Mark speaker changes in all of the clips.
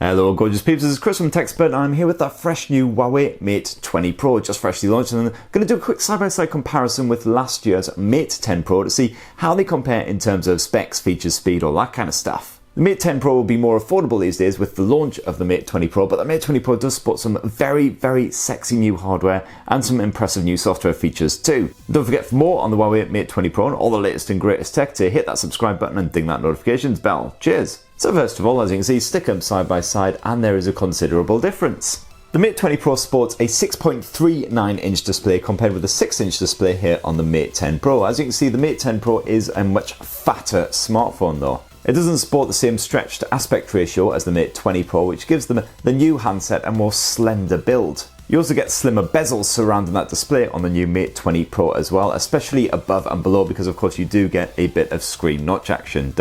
Speaker 1: Hello gorgeous peeps, this is Chris from TechSpert and I'm here with that fresh new Huawei Mate 20 Pro, just freshly launched, and I'm going to do a quick side-by-side comparison with last year's Mate 10 Pro to see how they compare in terms of specs, features, speed, all that kind of stuff. The Mate 10 Pro will be more affordable these days with the launch of the Mate 20 Pro, but the Mate 20 Pro does sport some very sexy new hardware and some impressive new software features too. Don't forget, for more on the Huawei Mate 20 Pro and all the latest and greatest tech, to hit that subscribe button and ding that notifications bell. Cheers! So first of all, as you can see, stick them side by side and there is a considerable difference. The Mate 20 Pro sports a 6.39-inch display compared with a 6-inch display here on the Mate 10 Pro. As you can see, the Mate 10 Pro is a much fatter smartphone though. It doesn't support the same stretched aspect ratio as the Mate 20 Pro, which gives them the new handset a more slender build. You also get slimmer bezels surrounding that display on the new Mate 20 Pro as well, especially above and below, because of course you do get a bit of screen notch action.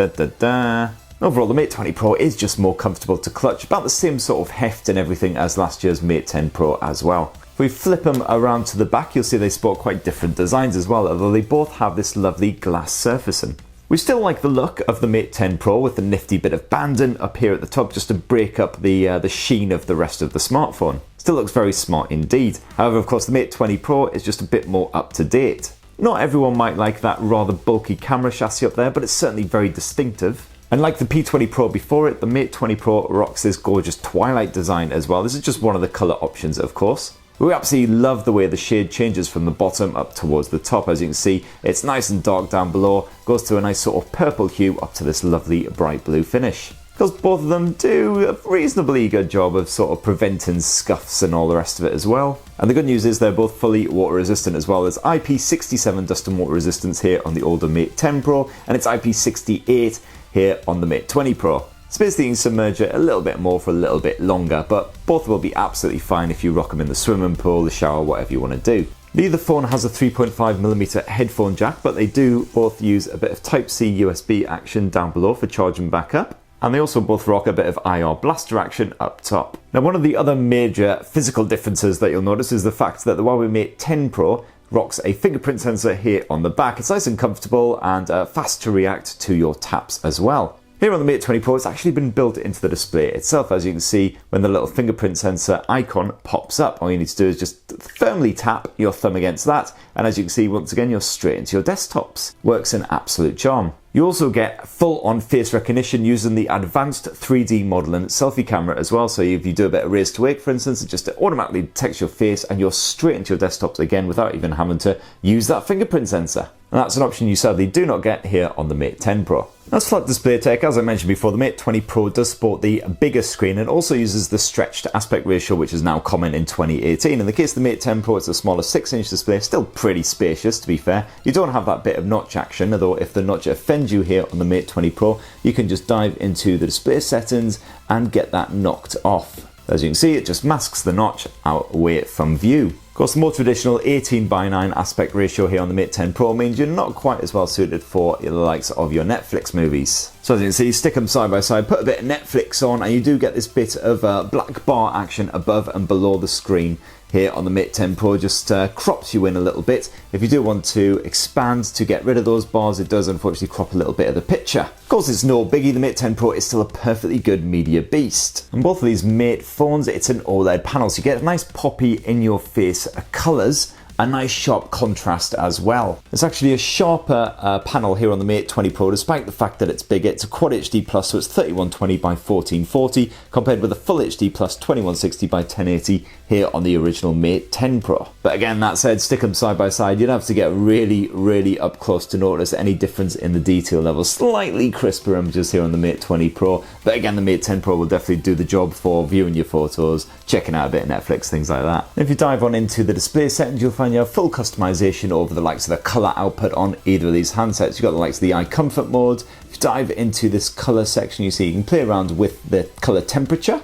Speaker 1: Overall, the Mate 20 Pro is just more comfortable to clutch, about the same sort of heft and everything as last year's Mate 10 Pro as well. If we flip them around to the back, you'll see they sport quite different designs as well, although they both have this lovely glass surfacing. We still like the look of the Mate 10 Pro with the nifty bit of banding up here at the top just to break up the sheen of the rest of the smartphone. Still looks very smart indeed. However, of course, the Mate 20 Pro is just a bit more up to date. Not everyone might like that rather bulky camera chassis up there, but it's certainly very distinctive. And like the P20 Pro before it, the Mate 20 Pro rocks this gorgeous twilight design as well. This is just one of the colour options, of course. We absolutely love the way the shade changes from the bottom up towards the top. As you can see, it's nice and dark down below, goes to a nice sort of purple hue up to this lovely bright blue finish. Because both of them do a reasonably good job of sort of preventing scuffs and all the rest of it as well. And the good news is they're both fully water resistant as well. There's IP67 dust and water resistance here on the older Mate 10 Pro, and it's IP68 here on the Mate 20 Pro. It's basically you can submerge it a little bit more for a little bit longer, but both will be absolutely fine if you rock them in the swimming pool, the shower, whatever you want to do. Neither phone has a 3.5mm headphone jack, but they do both use a bit of Type-C USB action down below for charging back up. And they also both rock a bit of IR blaster action up top. Now, one of the other major physical differences that you'll notice is the fact that the Huawei Mate 10 Pro rocks a fingerprint sensor here on the back. It's nice and comfortable and fast to react to your taps as well. Here on the Mate 20 Pro, it's actually been built into the display itself. As you can see, when the little fingerprint sensor icon pops up, all you need to do is just firmly tap your thumb against that, and as you can see, once again, you're straight into your desktops. Works an absolute charm. You also get full-on face recognition using the advanced 3D modeling selfie camera as well. So if you do a bit of raise to wake, for instance, it just automatically detects your face and you're straight into your desktops again without even having to use that fingerprint sensor. And that's an option you sadly do not get here on the Mate 10 Pro. That's flat display tech. As I mentioned before, the Mate 20 Pro does sport the bigger screen and also uses the stretched aspect ratio, which is now common in 2018. In the case of the Mate 10 Pro, it's a smaller 6-inch display, still pretty spacious to be fair. You don't have that bit of notch action, although if the notch offends you here on the Mate 20 Pro, you can just dive into the display settings and get that knocked off. As you can see, it just masks the notch away from view. Of course, the more traditional 18:9 aspect ratio here on the Mate 10 Pro means you're not quite as well suited for the likes of your Netflix movies. So as you can see, stick them side by side, put a bit of Netflix on, and you do get this bit of black bar action above and below the screen here on the Mate 10 Pro. Just crops you in a little bit. If you do want to expand to get rid of those bars, it does unfortunately crop a little bit of the picture. Of course, it's no biggie. The Mate 10 Pro is still a perfectly good media beast. And both of these Mate phones, it's an OLED panel, so you get a nice poppy in-your-face colours, a nice sharp contrast as well. It's actually a sharper panel here on the Mate 20 Pro, despite the fact that it's bigger. It's a Quad HD Plus, so it's 3120 by 1440, compared with a Full HD Plus 2160 by 1080 here on the original Mate 10 Pro. But again, that said, stick them side by side, you'd have to get really up close to notice any difference in the detail level. Slightly crisper images here on the Mate 20 Pro, but again, the Mate 10 Pro will definitely do the job for viewing your photos, checking out a bit of Netflix, things like that. If you dive on into the display settings, you'll find you have full customization over the likes of the color output on either of these handsets. You've got the likes of the eye comfort mode. If you dive into this color section, you see you can play around with the color temperature,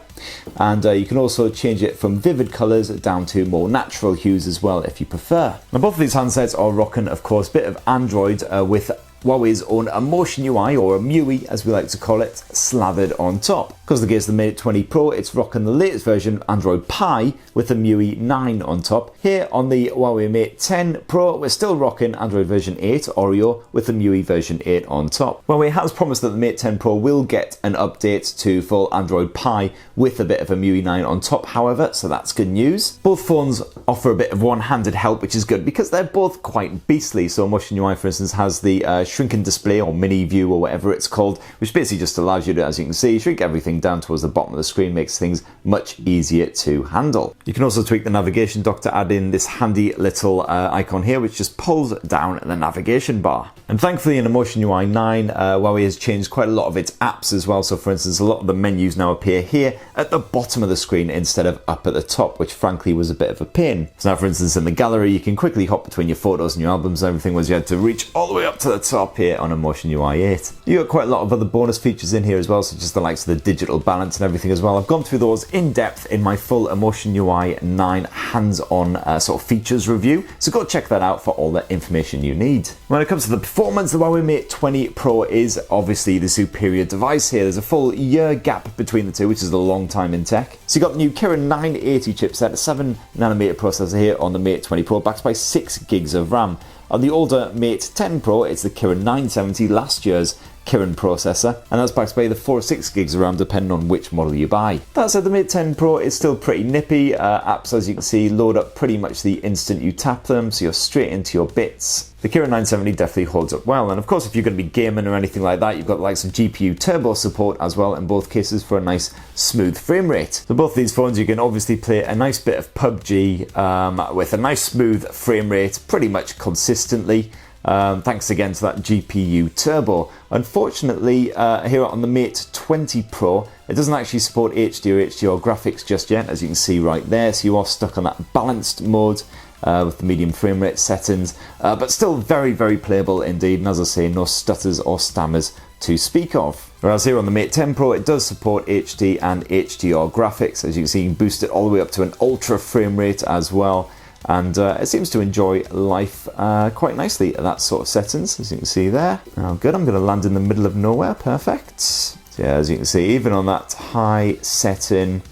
Speaker 1: and you can also change it from vivid colors down to more natural hues as well if you prefer. Now, both of these handsets are rocking, of course, a bit of Android with Huawei's own Emotion UI, or EMUI as we like to call it, slathered on top. Because of the case of the Mate 20 Pro, it's rocking the latest version of Android Pie with EMUI 9 on top. Here on the Huawei Mate 10 Pro, we're still rocking Android version 8 Oreo with EMUI version 8 on top. Huawei has promised that the Mate 10 Pro will get an update to full Android Pie with a bit of EMUI 9 on top, however, so that's good news. Both phones offer a bit of one-handed help, which is good because they're both quite beastly. So Emotion UI, for instance, has the shrinking display or mini view or whatever it's called, which basically just allows you to, as you can see, shrink everything down towards the bottom of the screen, makes things much easier to handle. You can also tweak the navigation dock to add in this handy little icon here, which just pulls down the navigation bar. And thankfully in Emotion UI 9, Huawei has changed quite a lot of its apps as well. So for instance, a lot of the menus now appear here at the bottom of the screen instead of up at the top, which frankly was a bit of a pain. So now for instance in the gallery, you can quickly hop between your photos and your albums and everything, was you had to reach all the way up to the top here on Emotion UI 8. You got quite a lot of other bonus features in here as well, such as the likes of the digital balance and everything as well. I've gone through those in depth in my full Emotion UI 9 hands-on sort of features review, so go check that out for all the information you need. When it comes to the performance, the Huawei Mate 20 Pro is obviously the superior device here. There's a full year gap between the two, which is a long time in tech. So you got the new Kirin 980 chipset, a 7nm processor here on the Mate 20 Pro, backed by 6 gigs of RAM. On the older Mate 10 Pro, it's the Kirin 970, last year's Kirin processor, and that's backed by the 4 or 6 gigs of RAM depending on which model you buy. That said, the Mate 10 Pro is still pretty nippy. Apps, as you can see, load up pretty much the instant you tap them, so you're straight into your bits. The Kirin 970 definitely holds up well, and of course if you're going to be gaming or anything like that, you've got the likes of GPU turbo support as well in both cases for a nice smooth frame rate. So both these phones you can obviously play a nice bit of PUBG with a nice smooth frame rate pretty much consistently. Thanks again to that GPU turbo. Unfortunately, here on the Mate 20 Pro, it doesn't actually support HD or HDR graphics just yet, as you can see right there, so you are stuck on that balanced mode with the medium frame rate settings, but still very, very playable indeed, and as I say, no stutters or stammers to speak of. Whereas here on the Mate 10 Pro, it does support HD and HDR graphics. As you can see, you can boost it all the way up to an ultra frame rate as well. And it seems to enjoy life quite nicely at that sort of settings, as you can see there. Oh, good, I'm going to land in the middle of nowhere, perfect. So yeah, as you can see, even on that high setting,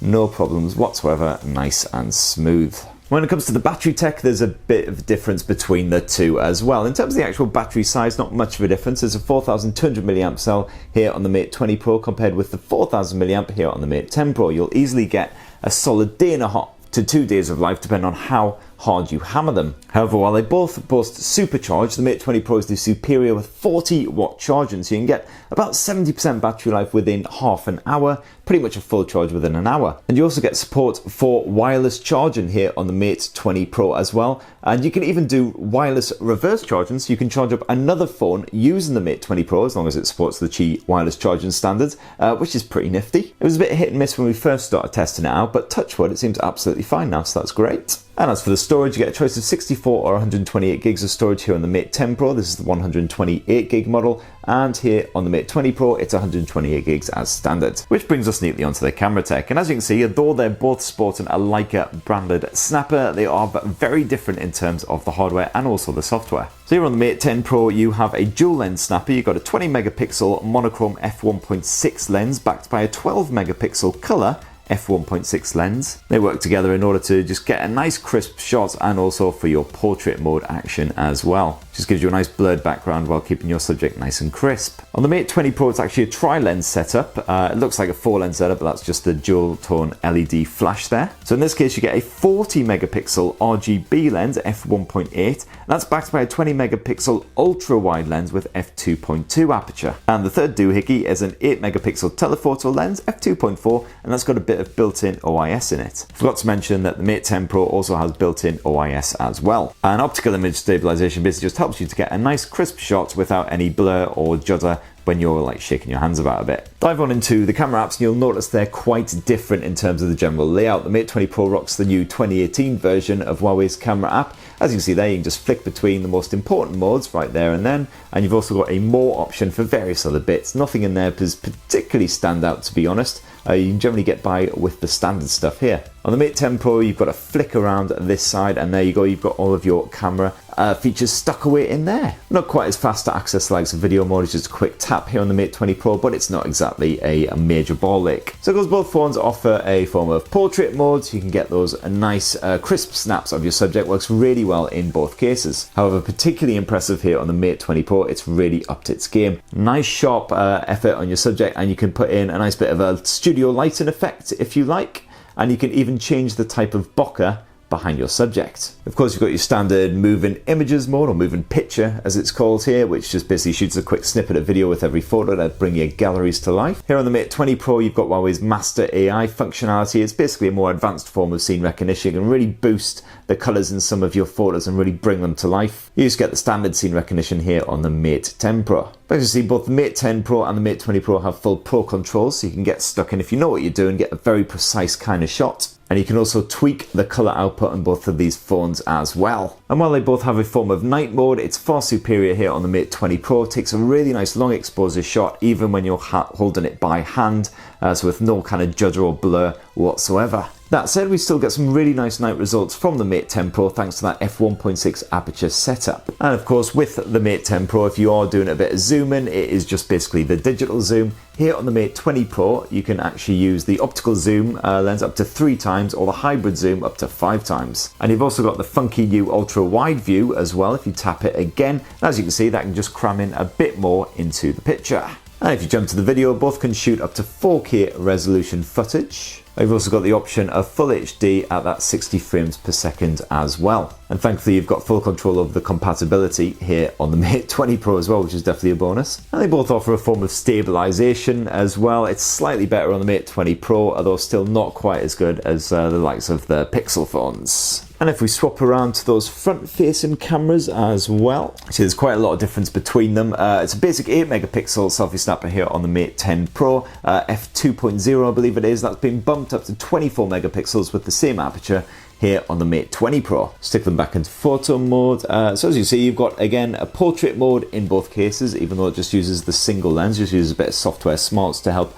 Speaker 1: no problems whatsoever, nice and smooth. When it comes to the battery tech, there's a bit of a difference between the two as well. In terms of the actual battery size, not much of a difference. There's a 4200 mAh cell here on the Mate 20 Pro compared with the 4000 mAh here on the Mate 10 Pro. You'll easily get a solid day and a half to 2 days of life, depending on how hard you hammer them. However, while they both boast supercharge, the Mate 20 Pro is the superior with 40-watt charging, so you can get about 70% battery life within half an hour, pretty much a full charge within an hour. And you also get support for wireless charging here on the Mate 20 Pro as well, and you can even do wireless reverse charging, so you can charge up another phone using the Mate 20 Pro as long as it supports the Qi wireless charging standards, which is pretty nifty. It was a bit hit and miss when we first started testing it out, but touch wood, it seems absolutely fine now, so that's great. And as for the storage, you get a choice of 64 or 128 gigs of storage here on the Mate 10 Pro. This is the 128 gig model, and here on the Mate 20 Pro, it's 128 gigs as standard. Which brings us neatly onto the camera tech. And as you can see, though they're both sporting a Leica branded snapper, they are very different in terms of the hardware and also the software. So here on the Mate 10 Pro, you have a dual lens snapper. You've got a 20 megapixel monochrome f1.6 lens backed by a 12 megapixel color f1.6 lens. They work together in order to just get a nice crisp shot and also for your portrait mode action as well. Just gives you a nice blurred background while keeping your subject nice and crisp. On the Mate 20 Pro, it's actually a tri-lens setup. It looks like a 4-lens setup, but that's just the dual tone LED flash there. So in this case, you get a 40 megapixel RGB lens f1.8, and that's backed by a 20 megapixel ultra wide lens with f2.2 aperture. And the third doohickey is an 8 megapixel telephoto lens f2.4, and that's got a bit of built-in OIS in it. Forgot to mention that the Mate 10 Pro also has built-in OIS as well. And optical image stabilization basically just helps you to get a nice crisp shot without any blur or judder when you're like shaking your hands about a bit. Dive on into the camera apps and you'll notice they're quite different in terms of the general layout. The Mate 20 Pro rocks the new 2018 version of Huawei's camera app. As you can see there, you can just flick between the most important modes right there and then, and you've also got a more option for various other bits. Nothing in there does particularly stand out, to be honest. You can generally get by with the standard stuff here. On the Mate 10 Pro, you've got a flick around this side, and there you go, you've got all of your camera features stuck away in there. Not quite as fast to access the likes of video mode, it's just a quick tap here on the Mate 20 Pro, but it's not exactly a major ball ache. So because both phones offer a form of portrait mode, so you can get those nice crisp snaps of your subject. Works really well in both cases. However, particularly impressive here on the Mate 20 Pro, it's really upped its game. Nice sharp effort on your subject, and you can put in a nice bit of a studio lighting effect if you like, and you can even change the type of bokeh behind your subject. Of course, you've got your standard moving images mode, or moving picture as it's called here, which just basically shoots a quick snippet of video with every photo to bring your galleries to life. Here on the Mate 20 Pro, you've got Huawei's Master AI functionality. It's basically a more advanced form of scene recognition. You can really boost the colors in some of your photos and really bring them to life. You just get the standard scene recognition here on the Mate 10 Pro. But as you see, both the Mate 10 Pro and the Mate 20 Pro have full Pro controls, so you can get stuck in if you know what you're doing, get a very precise kind of shot. And you can also tweak the color output on both of these phones as well. And while they both have a form of night mode, it's far superior here on the Mate 20 Pro. It takes a really nice long exposure shot, even when you're holding it by hand, so with no kind of judder or blur whatsoever. That said, we still get some really nice night results from the Mate 10 Pro thanks to that f1.6 aperture setup. And of course, with the Mate 10 Pro, if you are doing a bit of zooming, it is just basically the digital zoom. Here on the Mate 20 Pro, you can actually use the optical zoom lens up to 3 times, or the hybrid zoom up to 5 times. And you've also got the funky new ultra wide view as well if you tap it again. As you can see, that can just cram in a bit more into the picture. And if you jump to the video, both can shoot up to 4K resolution footage. You've also got the option of full HD at that 60 frames per second as well. And thankfully, you've got full control of the compatibility here on the Mate 20 Pro as well, which is definitely a bonus. And they both offer a form of stabilization as well. It's slightly better on the Mate 20 Pro, although still not quite as good as the likes of the Pixel phones. And if we swap around to those front-facing cameras as well, see there's quite a lot of difference between them. It's a basic 8 megapixel selfie snapper here on the Mate 10 Pro, f2.0 I believe it is. That's been bumped up to 24 megapixels with the same aperture here on the Mate 20 Pro. Stick them back into photo mode. So as you see, you've got, again, a portrait mode in both cases, even though it just uses the single lens, just uses a bit of software smarts to help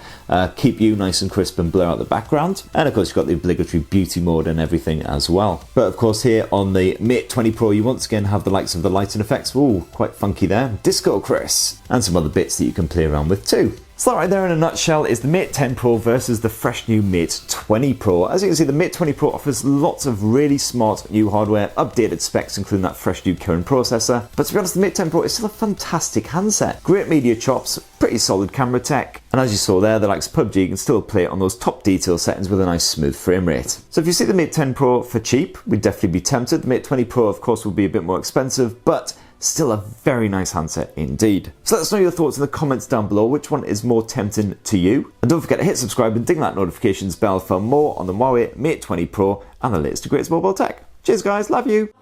Speaker 1: keep you nice and crisp and blur out the background. And of course, you've got the obligatory beauty mode and everything as well. But of course, here on the Mate 20 Pro, you once again have the likes of the lighting effects. Ooh, quite funky there. Disco Chris. And some other bits that you can play around with too. So that right there in a nutshell is the Mate 10 Pro versus the fresh new Mate 20 Pro. As you can see, the Mate 20 Pro offers lots of really smart new hardware, updated specs, including that fresh new Kirin processor. But to be honest, the Mate 10 Pro is still a fantastic handset. Great media chops, pretty solid camera tech. And as you saw there, the likes of PUBG, you can still play it on those top detail settings with a nice smooth frame rate. So if you see the Mate 10 Pro for cheap, we'd definitely be tempted. The Mate 20 Pro, of course, will be a bit more expensive, but still a very nice handset indeed. So let us know your thoughts in the comments down below. Which one is more tempting to you? And don't forget to hit subscribe and ding that notifications bell for more on the Huawei Mate 20 Pro and the latest and greatest mobile tech. Cheers guys, love you!